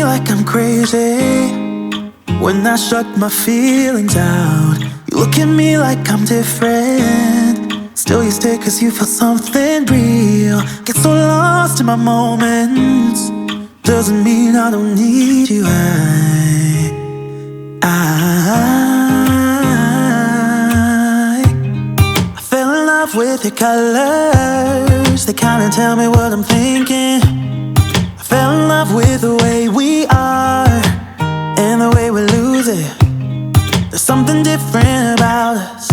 like I'm crazy when I shut my feelings out. You look at me like I'm different, still you stay cause you feel something real. Get so lost in my moments, doesn't mean I don't need you. I fell in love with your colors, they kinda tell me what I'm thinking. I fell in love with the way we are and the way we lose it. There's something different about us,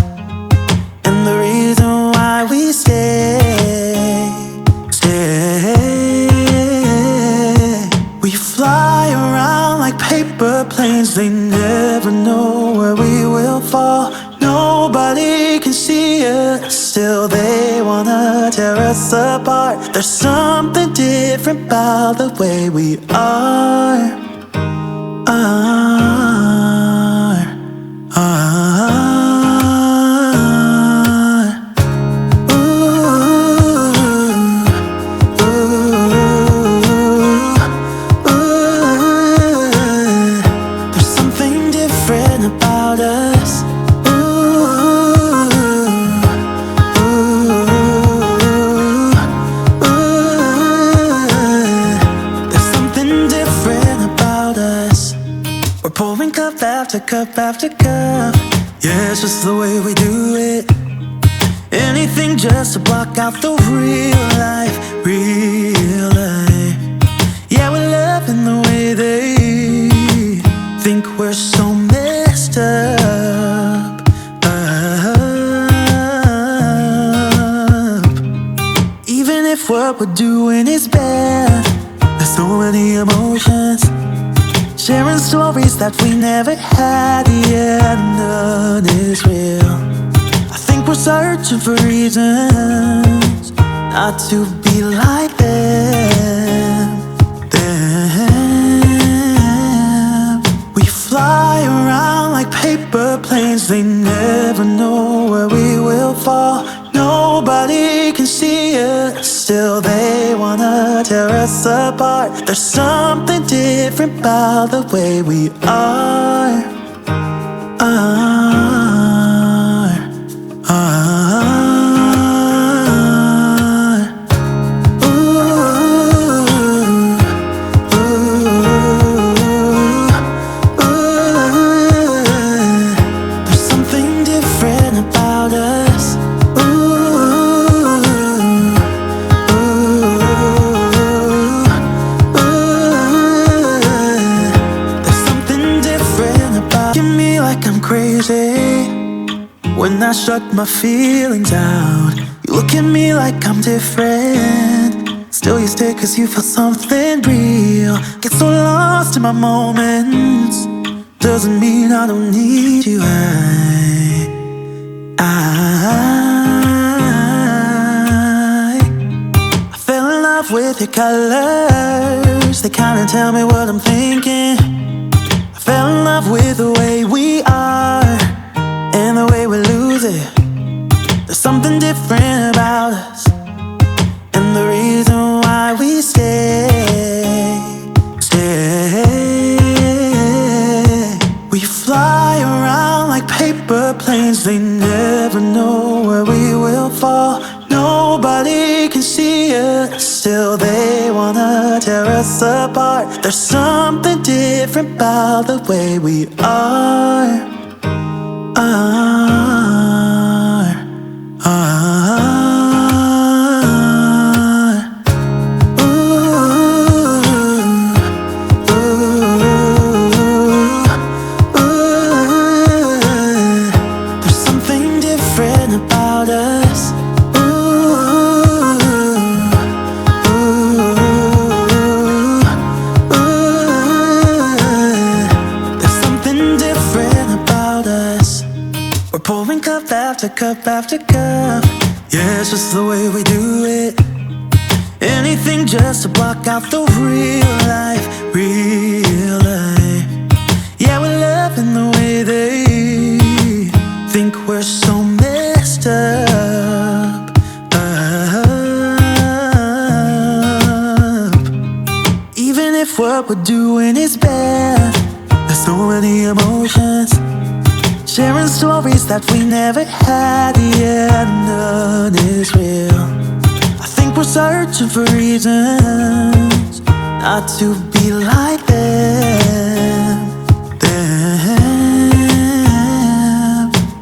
and the reason why we stay. We fly around like paper planes, they never know where we will fall. Nobody can see us, still they wanna tear us apart. There's something different about the way we are. There's something different about us. There's something different about us. We're pouring cup after cup after cup. Yeah, it's just the way we do it. Anything just to block out the real life, real life. Yeah, we're loving the way they think we're so messed up. Even if what we're doing is bad, there's so many emotions, sharing stories that we never had. Yeah, none is real. I think we're searching for reasons not to be like them. We fly around like paper planes, they never know where we will fall. Nobody can see us, still they wanna tear us apart. There's something different about the way we are. There's something different about us. There's something different about. Give me like I'm crazy when I shut my feelings out. You look at me like I'm different, still you stay cause you feel something real. Get so lost in my moments, doesn't mean I don't need you. I fell in love with your colors, they kinda tell me what I'm thinking. I fell in love with the way we are and the way we lose it. There's something different about us, and the reason why we stay. We fly around like paper planes, they never know where we will fall. Nobody can see us, still they wanna tear us apart. There's something different about the way we are. There's something different about us. There's something different about us. We're pouring cup after cup after cup. Yeah, it's just the way we do it. Anything just to block out the real life, real life. Yeah, we're loving the way they think we're so messed up. Even if what we're doing doing is bad. There's so many emotions, sharing stories that we never had. Yeah, none is real. I think we're searching for reasons not to be like them.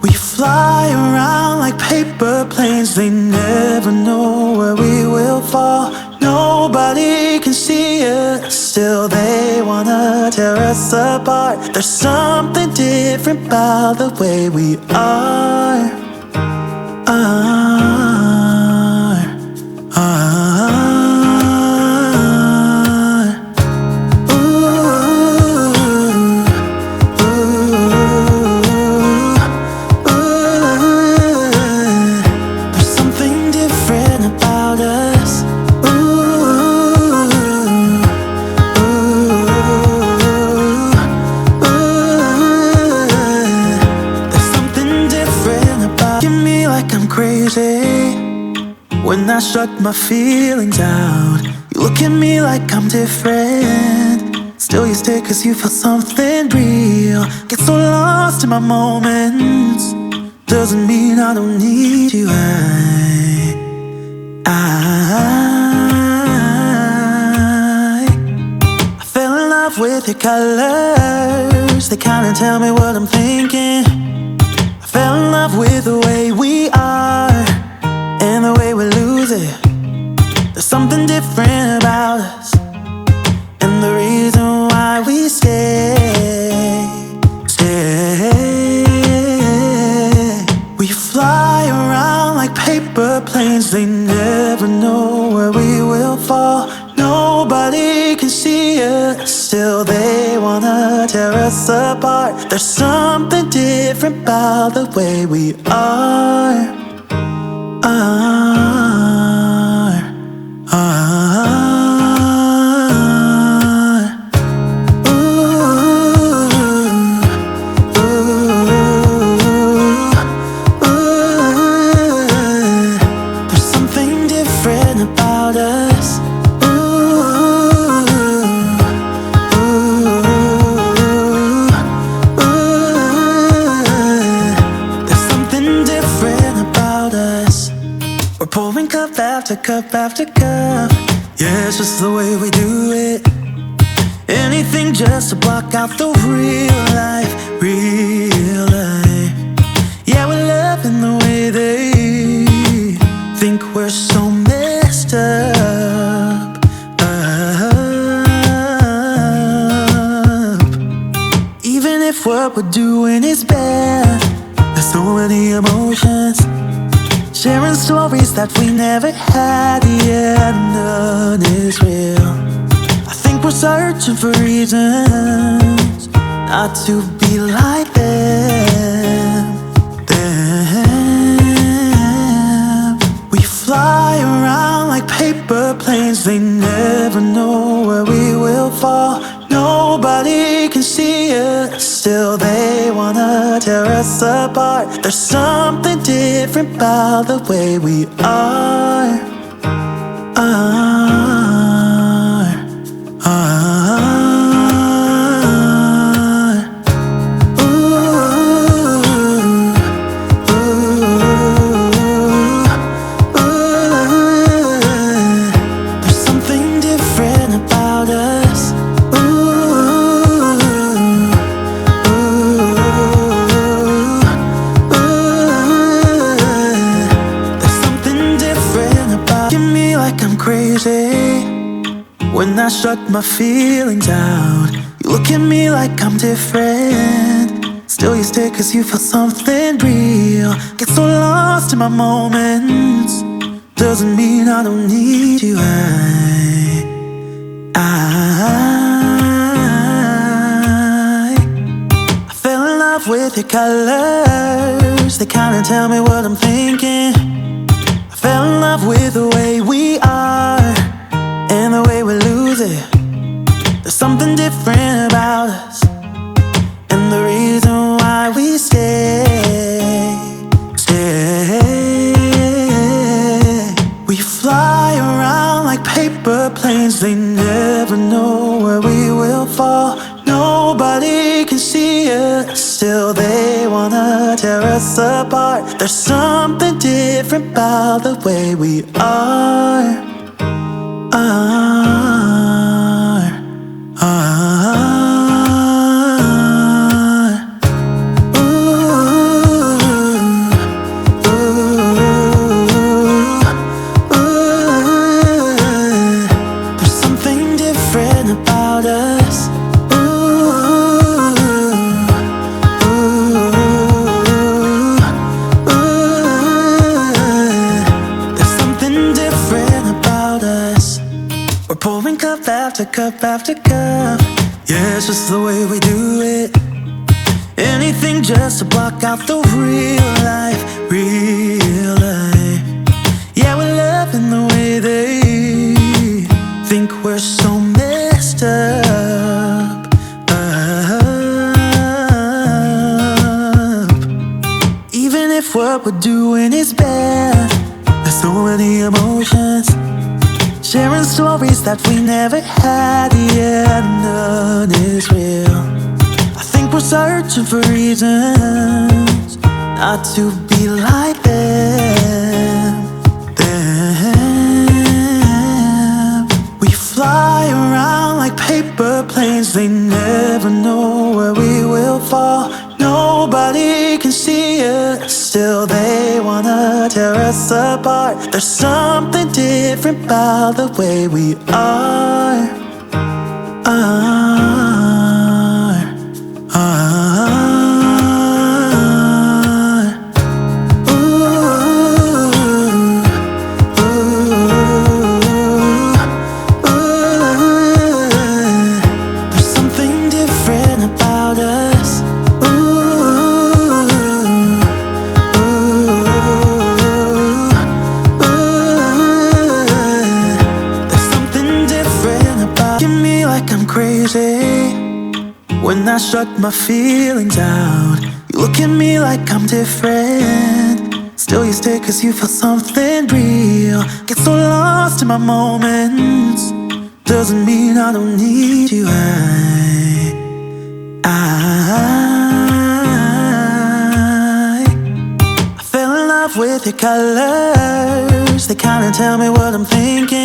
We fly around like paper planes. They never know where we will fall. Nobody can see us, still they wanna tear us apart. There's something different about the way we are. There's something different about us. Crazy when I shut my feelings out. You look at me like I'm different, still you stay cause you feel something real. Get so lost in my moments, doesn't mean I don't need you. I fell in love with your colors, they kinda tell me what I'm thinking. Fell in love with the way we are and the way we lose it. There's something different about us, and the reason why we stay. We fly around like paper planes. They never know where we will fall. Nobody can see us, still they wanna tear us apart. There's something different about the way we are. There's something different about us. Pouring cup after cup after cup. Yeah, it's just the way we do it. Anything just to block out the real life, real life. Yeah, we're loving the way they think we're so messed up. Even if what we're doing is bad, there's so many emotions, sharing stories that we never had. Yeah, none is real. I think we're searching for reasons not to be like them. We fly around like paper planes. They never know where we will fall. Nobody can see us, still they wanna tear us apart. There's something different about the way we are. There's something different about us. Crazy when I shut my feelings out. You look at me like I'm different, still you stay cause you feel something real. Get so lost in my moments, doesn't mean I don't need you. I fell in love with your colors, they kinda tell me what I'm thinking. Fell in love with the way we are and the way we lose it. There's something different about us, and the reason why we stay. We fly around like paper planes. They never know where we will fall. Nobody can see us, still they wanna tear us apart. There's something different about the way we are. There's something different about us. There's something different about us. We're pouring cup after cup after cup. Yeah, it's just the way we do it. Anything just to block out the real life, real life. Yeah, we're loving the way they think we're so messed up. Even if what we're doing is bad, there's so many emotions. Sharing stories that we never had, yeah, none is real. I think we're searching for reasons not to be like them. We fly around like paper planes, they never know where we will fall. Nobody can see us, still they wanna tear us apart. There's something different about the way we are. There's something different about us. There's something different about me, like I'm crazy when I shut my feelings out. You look at me like I'm different, still you stay cause you feel something real. Get so lost in my moments, doesn't mean I don't need you. I fell in love with your colors, they kinda tell me what I'm thinking.